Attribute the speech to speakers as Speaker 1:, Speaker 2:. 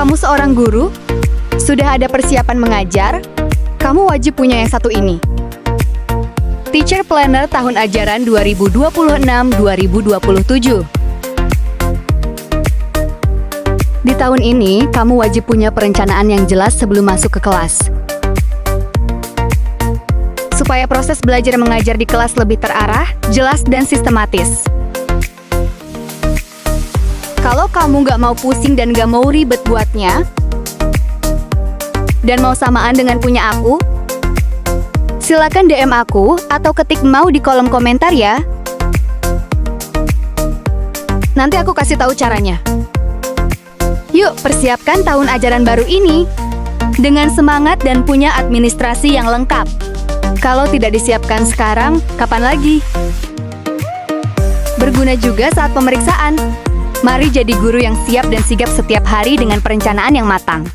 Speaker 1: Kamu seorang guru? Sudah ada persiapan mengajar? Kamu wajib punya yang satu ini. Teacher Planner tahun ajaran 2026-2027. Di tahun ini, kamu wajib punya perencanaan yang jelas sebelum masuk ke kelas. Supaya proses belajar mengajar di kelas lebih terarah, jelas, dan sistematis. Kalau kamu nggak mau pusing dan nggak mau ribet buatnya, dan mau samaan dengan punya aku, silakan DM aku atau ketik mau di kolom komentar ya. Nanti aku kasih tahu caranya. Yuk, persiapkan tahun ajaran baru ini dengan semangat dan punya administrasi yang lengkap. Kalau tidak disiapkan sekarang, kapan lagi? Berguna juga saat pemeriksaan. Mari jadi guru yang siap dan sigap setiap hari dengan perencanaan yang matang.